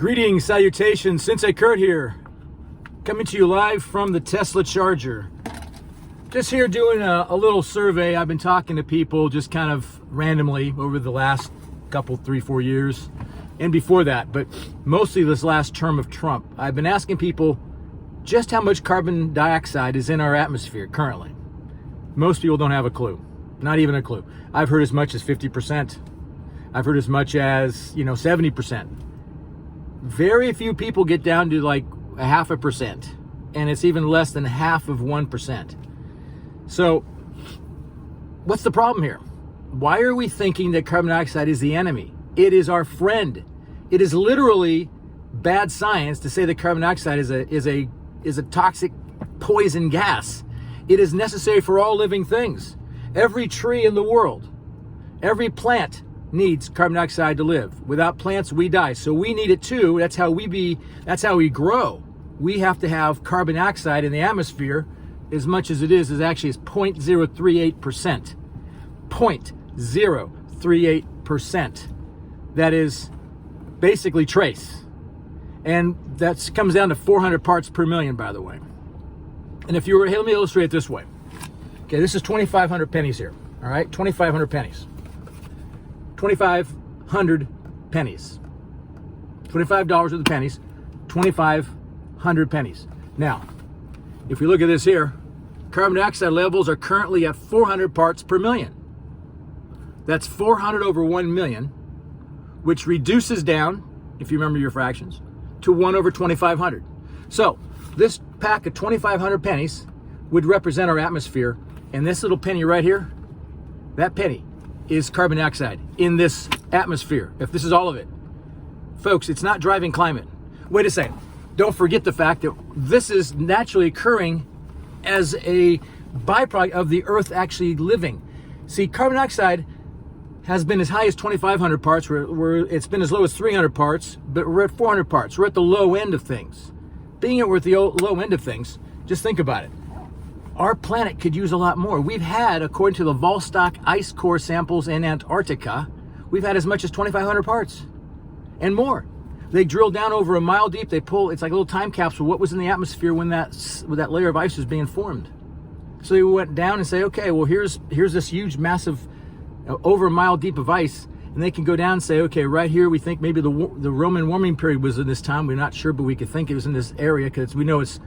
Greetings, salutations, Sensei Kurt here, coming to you live from the Tesla charger. Just here doing a little survey. I've been talking to people just kind of randomly over the last couple, 3-4 years, and before that, but mostly this last term of Trump. I've been asking people just how much carbon dioxide is in our atmosphere currently. Most people don't have a clue, not even a clue. I've heard as much as 50%. I've heard as much as, 70%. Very few people get down to like 0.5%, and it's even less than 1/2%. So what's the problem here? Why are we thinking that carbon dioxide is the enemy? It is our friend. It is literally bad science to say that carbon dioxide is a toxic poison gas. It is necessary for all living things. Every tree in the world, every plant needs carbon dioxide to live. Without plants, we die. So we need it too. That's how we grow. We have to have carbon dioxide in the atmosphere as much as it is actually 0.038%. 0.038%. That is basically trace. And that comes down to 400 parts per million, by the way. And if you were, let me illustrate it this way. Okay, this is 2,500 pennies here. All right, 2,500 pennies. 2,500 pennies. $25 of the pennies, 2,500 pennies. Now, if we look at this here, carbon dioxide levels are currently at 400 parts per million. That's 400 over 1 million, which reduces down, if you remember your fractions, to 1 over 2,500. So this pack of 2,500 pennies would represent our atmosphere, and this little penny right here, that penny is carbon dioxide in this atmosphere, if this is all of it. Folks, it's not driving climate. Wait a second. Don't forget the fact that this is naturally occurring as a byproduct of the Earth actually living. See, carbon dioxide has been as high as 2,500 parts, where it's been as low as 300 parts, but we're at 400 parts. We're at the low end of things. Being that we're at the low end of things, just think about it. Our planet could use a lot more. We've had, according to the Vostok ice core samples in Antarctica, we've had as much as 2,500 parts and more. They drill down over a mile deep. They pull, it's like a little time capsule, what was in the atmosphere when that layer of ice was being formed. So they went down and say, okay, well, here's this huge, massive, over a mile deep of ice. And they can go down and say, okay, right here, we think maybe the Roman warming period was in this time. We're not sure, but we could think it was in this area because we know it's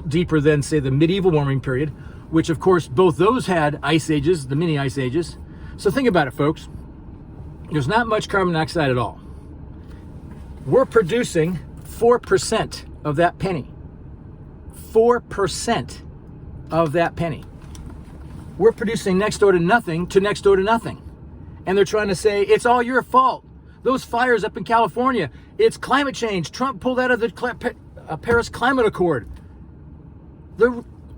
deeper than, say, the medieval warming period, which of course both those had ice ages, the mini ice ages. So think about it, folks. There's not much carbon dioxide at all. We're producing 4% of that penny. 4% of that penny. We're producing next door to nothing to next door to nothing. And they're trying to say, it's all your fault. Those fires up in California, it's climate change. Trump pulled out of the Paris Climate Accord.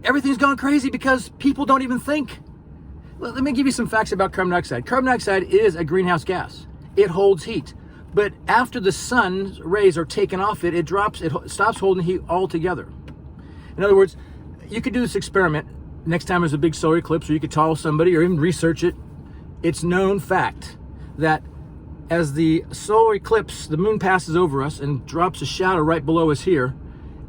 Everything's gone crazy because people don't even think. Let me give you some facts about carbon dioxide. Carbon dioxide is a greenhouse gas. It holds heat. But after the sun's rays are taken off it stops holding heat altogether. In other words, you could do this experiment next time there's a big solar eclipse, or you could tell somebody or even research it. It's known fact that as the solar eclipse, the moon passes over us and drops a shadow right below us here,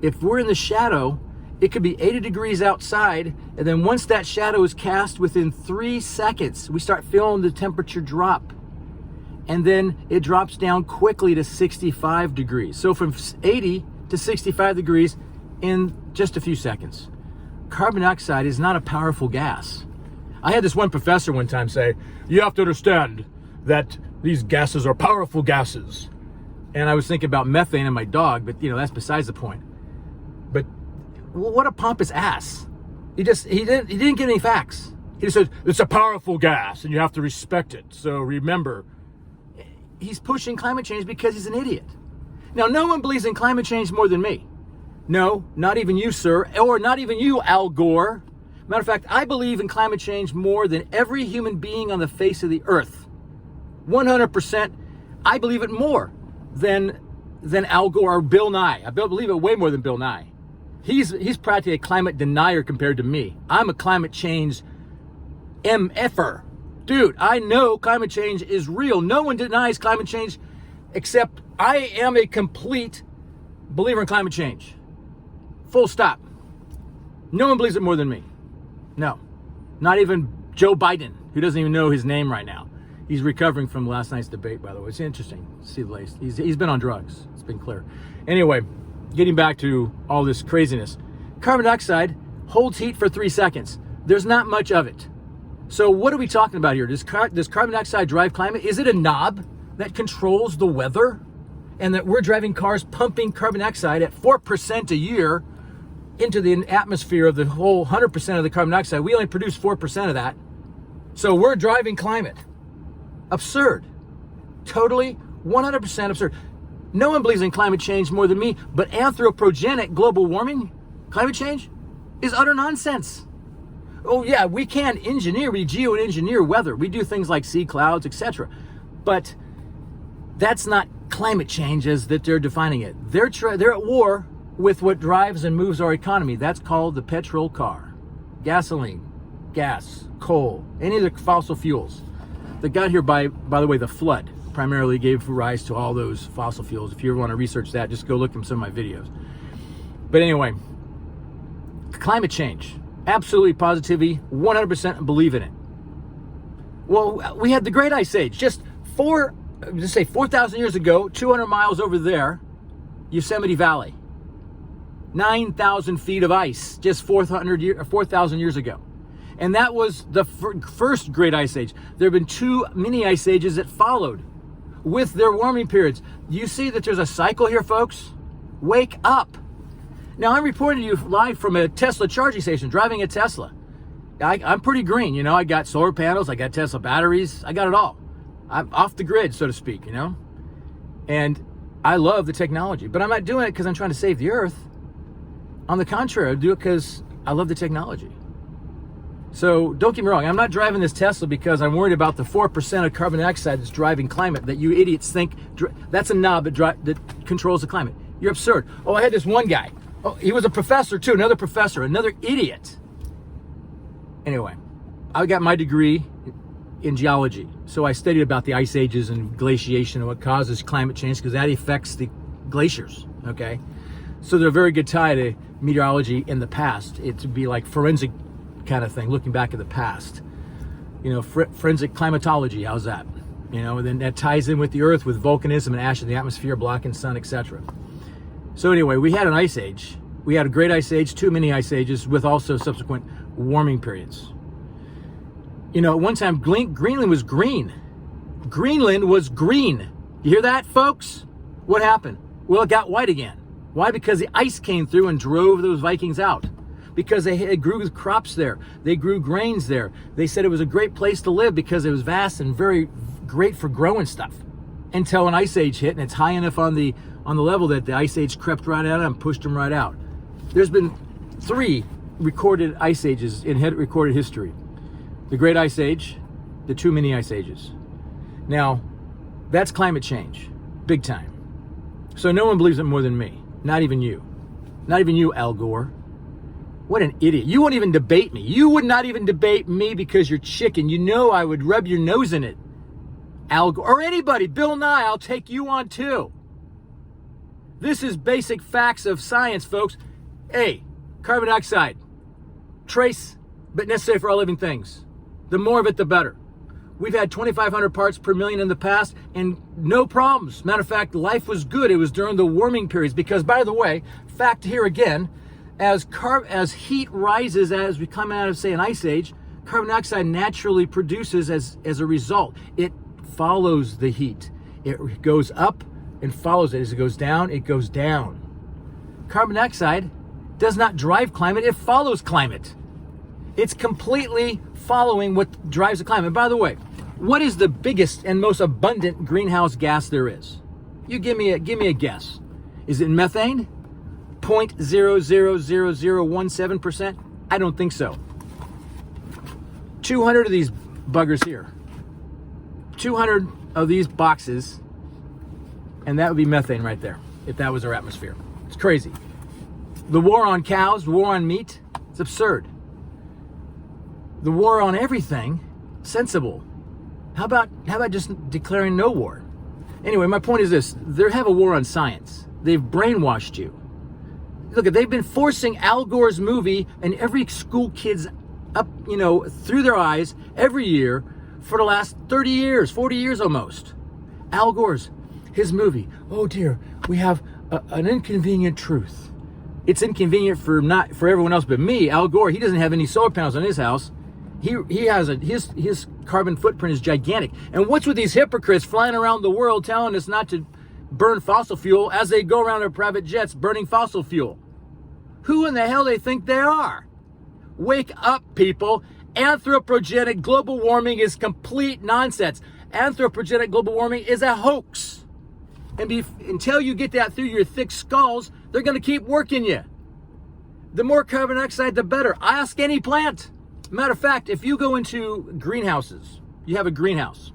if we're in the shadow, it could be 80 degrees outside, and then once that shadow is cast, within 3 seconds, we start feeling the temperature drop. And then it drops down quickly to 65 degrees. So from 80 to 65 degrees in just a few seconds. Carbon dioxide is not a powerful gas. I had this one professor one time say, you have to understand that these gases are powerful gases. And I was thinking about methane and my dog, but that's besides the point. But what a pompous ass. He didn't give any facts. He just said, it's a powerful gas and you have to respect it. So remember, he's pushing climate change because he's an idiot. Now, no one believes in climate change more than me. No, not even you, sir, or not even you, Al Gore. Matter of fact, I believe in climate change more than every human being on the face of the earth. 100%. I believe it more than Al Gore or Bill Nye. I believe it way more than Bill Nye. He's practically a climate denier compared to me. I'm a climate change MFer. Dude, I know climate change is real. No one denies climate change except I am a complete believer in climate change. Full stop. No one believes it more than me. No, not even Joe Biden, who doesn't even know his name right now. He's recovering from last night's debate, by the way. It's interesting to see the latest. He's been on drugs. It's been clear. Anyway, getting back to all this craziness. Carbon dioxide holds heat for 3 seconds. There's not much of it. So what are we talking about here? Does carbon dioxide drive climate? Is it a knob that controls the weather? And that we're driving cars pumping carbon dioxide at 4% a year into the atmosphere of the whole 100% of the carbon dioxide. We only produce 4% of that. So we're driving climate. Absurd. Totally 100% absurd. No one believes in climate change more than me, but anthropogenic global warming, climate change, is utter nonsense. Oh yeah, we can engineer, we geo-engineer weather. We do things like sea clouds, etc. But that's not climate change as that they're defining it. They're at war with what drives and moves our economy. That's called the petrol car, gasoline, gas, coal, any of the fossil fuels that got here by the way, the flood primarily gave rise to all those fossil fuels. If you ever want to research that, just go look at some of my videos. But anyway, climate change, absolutely positively, 100% believe in it. Well, we had the Great Ice Age, just 4,000 years ago, 200 miles over there, Yosemite Valley. 9,000 feet of ice, just 4,000 years ago. And that was the first Great Ice Age. There have been 2 mini ice ages that followed with their warming periods. You see that there's a cycle here, folks? Wake up. Now, I'm reporting to you live from a Tesla charging station, driving a Tesla. I'm pretty green, you know. I got solar panels, I got Tesla batteries, I got it all. I'm off the grid, so to speak, you know. And I love the technology, but I'm not doing it because I'm trying to save the earth. On the contrary, I do it because I love the technology. So don't get me wrong, I'm not driving this Tesla because I'm worried about the 4% of carbon dioxide that's driving climate that you idiots think that's a knob that controls the climate. You're absurd. Oh, I had this one guy. Oh, he was a professor too, another professor, another idiot. Anyway, I got my degree in geology. So I studied about the ice ages and glaciation and what causes climate change because that affects the glaciers, okay? So they're a very good tie to meteorology in the past. It would be like forensic kind of thing, looking back at the past. You know, forensic climatology, how's that? You know, and then that ties in with the earth, with volcanism and ash in the atmosphere, blocking sun, etc. So anyway, we had an ice age. We had a Great Ice Age, 2 mini ice ages with also subsequent warming periods. You know, at one time, Greenland was green. Greenland was green. You hear that, folks? What happened? Well, it got white again. Why? Because the ice came through and drove those Vikings out. Because they grew crops there. They grew grains there. They said it was a great place to live because it was vast and very great for growing stuff. Until an ice age hit, and it's high enough on the level that the ice age crept right out and pushed them right out. There's been 3 recorded ice ages in recorded history. The Great Ice Age, the 2 mini ice ages. Now, that's climate change, big time. So no one believes it more than me, not even you. Not even you, Al Gore. What an idiot. You won't even debate me. You would not even debate me because you're chicken. You know I would rub your nose in it. Al Gore, or anybody, Bill Nye, I'll take you on too. This is basic facts of science, folks. A, carbon dioxide, trace but necessary for all living things. The more of it, the better. We've had 2,500 parts per million in the past and no problems. Matter of fact, life was good. It was during the warming periods because, by the way, fact here again, as heat rises as we come out of, say, an ice age, carbon dioxide naturally produces as a result. It follows the heat. It goes up and follows it. As it goes down, it goes down. Carbon dioxide does not drive climate, it follows climate. It's completely following what drives the climate. And by the way, what is the biggest and most abundant greenhouse gas there is? You give me a guess. Is it methane? 0.000017%? I don't think so. 200 of these buggers here. 200 of these boxes, and that would be methane right there, if that was our atmosphere. It's crazy. The war on cows, the war on meat, it's absurd. The war on everything, sensible. How about just declaring no war? Anyway, my point is this. They have a war on science. They've brainwashed you. Look, they've been forcing Al Gore's movie and every school kid's up, through their eyes every year for the last 30 years, 40 years almost. Al Gore's, his movie. Oh dear, we have an inconvenient truth. It's inconvenient not for everyone else but me. Al Gore, he doesn't have any solar panels on his house. He has his carbon footprint is gigantic. And what's with these hypocrites flying around the world telling us not to burn fossil fuel as they go around their private jets burning fossil fuel? Who in the hell they think they are? Wake up, people. Anthropogenic global warming is complete nonsense. Anthropogenic global warming is a hoax. And until you get that through your thick skulls, they're going to keep working you. The more carbon dioxide, the better. Ask any plant. Matter of fact, if you go into greenhouses, you have a greenhouse,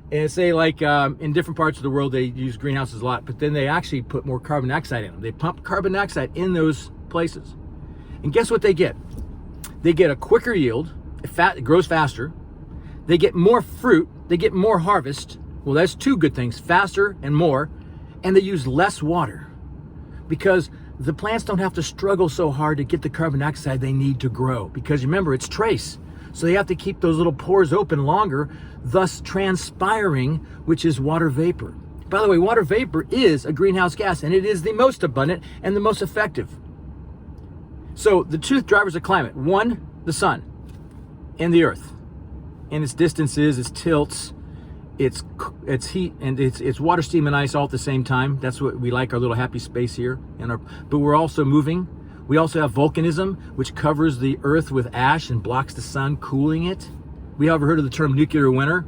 and say like in different parts of the world, they use greenhouses a lot, but then they actually put more carbon dioxide in them. They pump carbon dioxide in those places. And guess what they get? They get a quicker yield, it grows faster, they get more fruit, they get more harvest. Well, that's two good things, faster and more, and they use less water because the plants don't have to struggle so hard to get the carbon dioxide they need to grow, because remember, it's trace. So they have to keep those little pores open longer, thus transpiring, which is water vapor. By the way, water vapor is a greenhouse gas, and it is the most abundant and the most effective. So the two drivers of climate: one, the sun and the earth, and its distances, its tilts, its heat, and it's water, steam, and ice all at the same time. That's what we like, our little happy space here. But we're also moving. We also have volcanism, which covers the earth with ash and blocks the sun, cooling it. We ever heard of the term nuclear winter?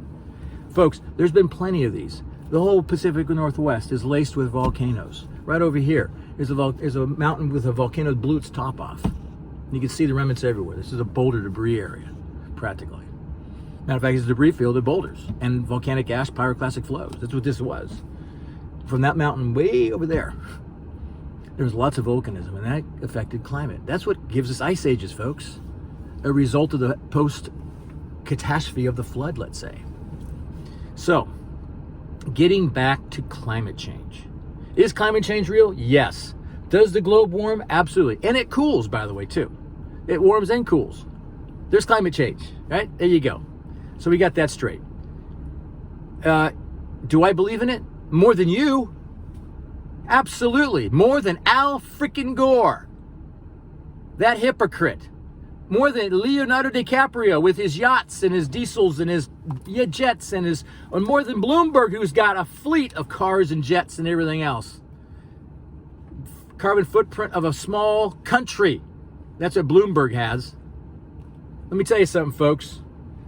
Folks, there's been plenty of these. The whole Pacific Northwest is laced with volcanoes. Right over here is a mountain with a volcano that blew its top off. You can see the remnants everywhere. This is a boulder debris area, practically. Matter of fact, it's a debris field of boulders and volcanic ash pyroclastic flows. That's what this was. From that mountain way over there, there's lots of volcanism, and that affected climate. That's what gives us ice ages, folks. A result of the post-catastrophe of the flood, let's say. So, getting back to climate change. Is climate change real? Yes. Does the globe warm? Absolutely. And it cools, by the way, too. It warms and cools. There's climate change, right? There you go. So we got that straight. Do I believe in it? More than you? Absolutely. More than Al freaking Gore. That hypocrite. More than Leonardo DiCaprio with his yachts and his diesels and his jets and more than Bloomberg, who's got a fleet of cars and jets and everything else. Carbon footprint of a small country. That's what Bloomberg has. Let me tell you something, folks.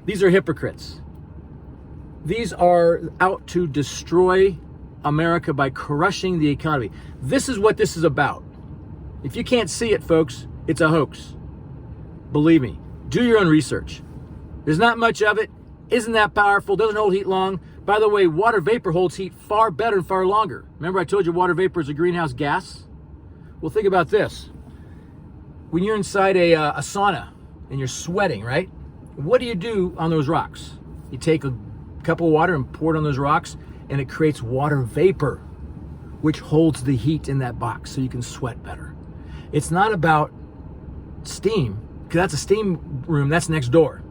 These are hypocrites. These are out to destroy America by crushing the economy. This is what this is about. If you can't see it, folks, it's a hoax. Believe me, do your own research. There's not much of it, isn't that powerful, doesn't hold heat long. By the way, water vapor holds heat far better and far longer. Remember I told you water vapor is a greenhouse gas? Well, think about this. When you're inside a sauna and you're sweating, right? What do you do on those rocks? You take a cup of water and pour it on those rocks, and it creates water vapor, which holds the heat in that box so you can sweat better. It's not about steam, because that's a steam room, that's next door.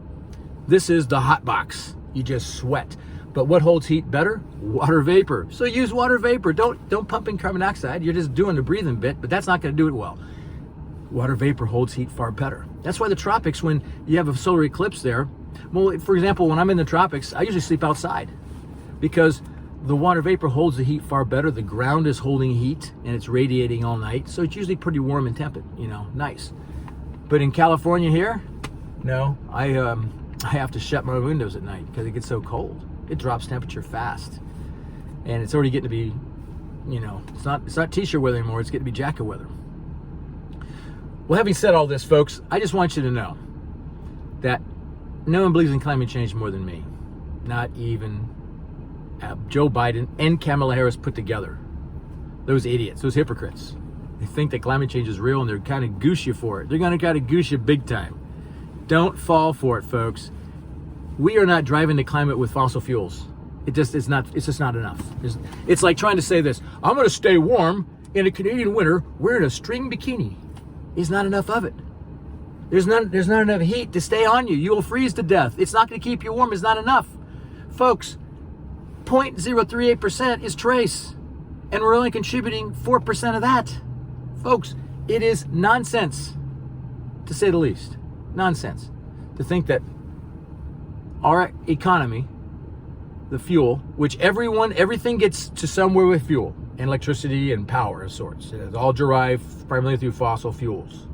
This is the hot box. You just sweat. But what holds heat better? Water vapor. So use water vapor. Don't pump in carbon dioxide. You're just doing the breathing bit, but that's not going to do it well. Water vapor holds heat far better. That's why the tropics, when you have a solar eclipse there, well, for example, when I'm in the tropics, I usually sleep outside because the water vapor holds the heat far better. The ground is holding heat and it's radiating all night. So it's usually pretty warm and temperate, nice. But in California here, no, I have to shut my windows at night because it gets so cold. It drops temperature fast. And it's already getting to be, it's not t-shirt weather anymore. It's getting to be jacket weather. Well, having said all this, folks, I just want you to know that no one believes in climate change more than me. Not even Joe Biden and Kamala Harris put together. Those idiots, those hypocrites. They think that climate change is real and they're kind of goose you for it. They're going to kind of goose you big time. Don't fall for it, folks. We are not driving the climate with fossil fuels. It's just not enough. It's like trying to say this, I'm going to stay warm in a Canadian winter wearing a string bikini. It's not enough of it. There's not enough heat to stay on you. You will freeze to death. It's not going to keep you warm. It's not enough. Folks, 0.038% is trace, and we're only contributing 4% of that. Folks, it is nonsense, to say the least. Nonsense to think that our economy, the fuel, which everything gets to somewhere with fuel and electricity and power of sorts. It's all derived primarily through fossil fuels.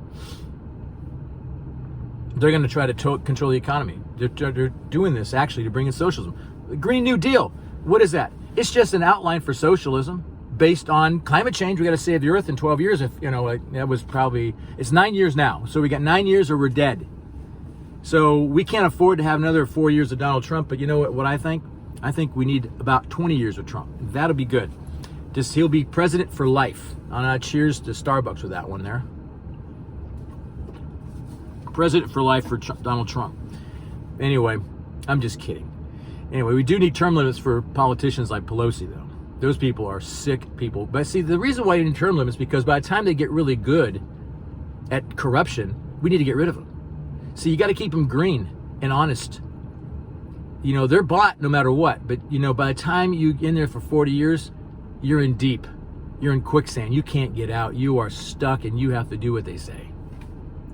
They're going to try to control the economy. They're doing this actually to bring in socialism. The Green New Deal, what is that? It's just an outline for socialism based on climate change. We got to save the earth in 12 years. If that was it's 9 years now. So we got 9 years or we're dead. So we can't afford to have another 4 years of Donald Trump. But you know what I think? I think we need about 20 years of Trump. That'll be good. He'll be president for life. Cheers to Starbucks with that one there. President for life for Donald Trump. Anyway, I'm just kidding. Anyway, we do need term limits for politicians like Pelosi, though. Those people are sick people. But see, the reason why you need term limits is because by the time they get really good at corruption, we need to get rid of them. So you got to keep them green and honest. They're bought no matter what. But, by the time you're in there for 40 years, you're in deep. You're in quicksand. You can't get out. You are stuck and you have to do what they say.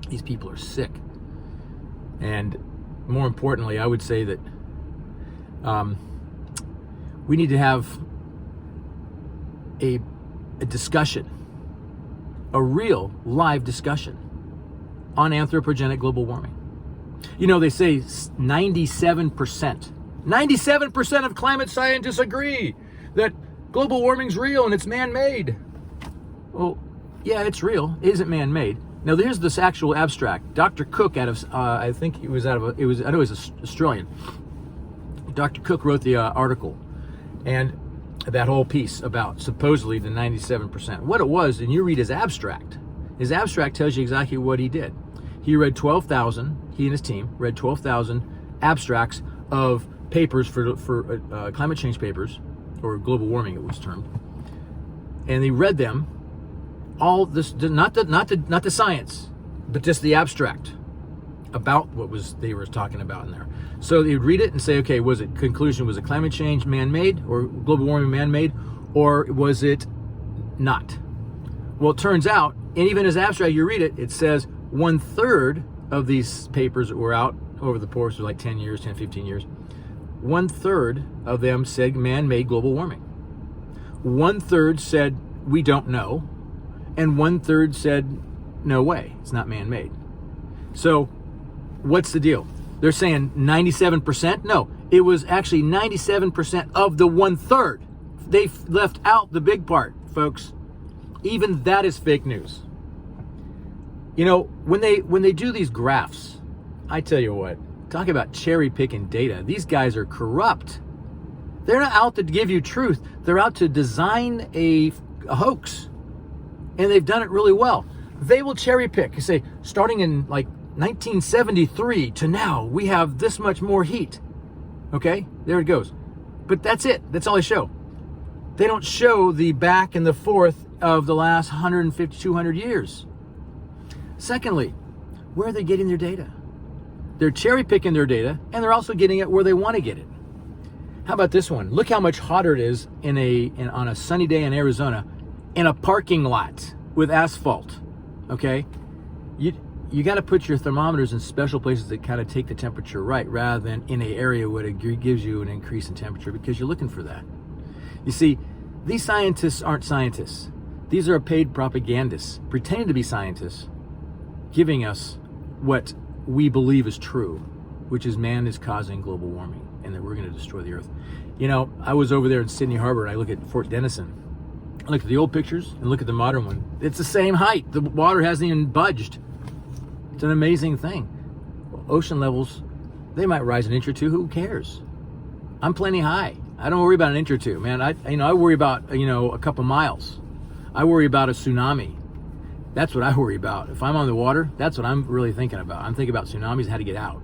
These people are sick. And more importantly, I would say that we need to have a discussion, a real live discussion on anthropogenic global warming. They say 97% of climate scientists agree that global warming's real and it's man-made. Well, yeah, it's real. It isn't man-made. Now, there's this actual abstract. Dr. Cook I think he was I know he was Australian. Dr. Cook wrote the article and that whole piece about supposedly the 97%. What it was, and you read his abstract. His abstract tells you exactly what he did. He read 12,000, he and his team read 12,000 abstracts of papers for climate change papers, or global warming it was termed. And he read them, all this, not the science, but just the abstract about what they were talking about in there. So they would read it and say, okay, was it climate change man-made or global warming man-made, or was it not? Well, it turns out, and even as abstract, you read it, it says 1/3 of these papers that were out over the course of like 10 years, 10, 15 years, 1/3 of them said man-made global warming. 1/3 said we don't know, and 1/3 said no way, it's not man-made. So what's the deal? They're saying 97%? No, it was actually 97% of the 1/3. They left out the big part, folks. Even that is fake news. When they do these graphs, I tell you what, talk about cherry picking data. These guys are corrupt. They're not out to give you truth. They're out to design a hoax. And they've done it really well. They will cherry pick. You say, starting in like 1973 to now, we have this much more heat. Okay, there it goes. But that's it. That's all they show. They don't show the back and the forth of the last 150, 200 years. Secondly, where are they getting their data? They're cherry picking their data, and they're also getting it where they want to get it. How about this one? Look how much hotter it is on a sunny day in Arizona in a parking lot with asphalt. Okay, you got to put your thermometers in special places that kind of take the temperature right, rather than in an area where it gives you an increase in temperature, because you're looking for that. You see, these scientists aren't scientists. These are paid propagandists pretending to be scientists, giving us what we believe is true, which is man is causing global warming and that we're going to destroy the earth. I was over there in Sydney Harbor and I look at Fort Denison. I look at the old pictures and look at the modern one. It's the same height. The water hasn't even budged. It's an amazing thing. Ocean levels, they might rise an inch or two. Who cares? I'm plenty high. I don't worry about an inch or two, man. I worry about, a couple miles. I worry about a tsunami. That's what I worry about. If I'm on the water, that's what I'm really thinking about. I'm thinking about tsunamis and how to get out,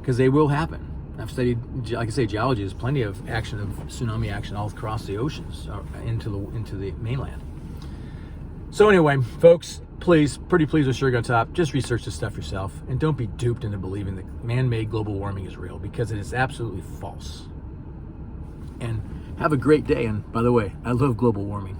because they will happen. I've studied, like I say, geology. There's plenty of action, of tsunami action all across the oceans into the mainland. So anyway, folks, please, pretty please with Sugar on Top, just research this stuff yourself and don't be duped into believing that man-made global warming is real, because it is absolutely false. And have a great day. And by the way, I love global warming.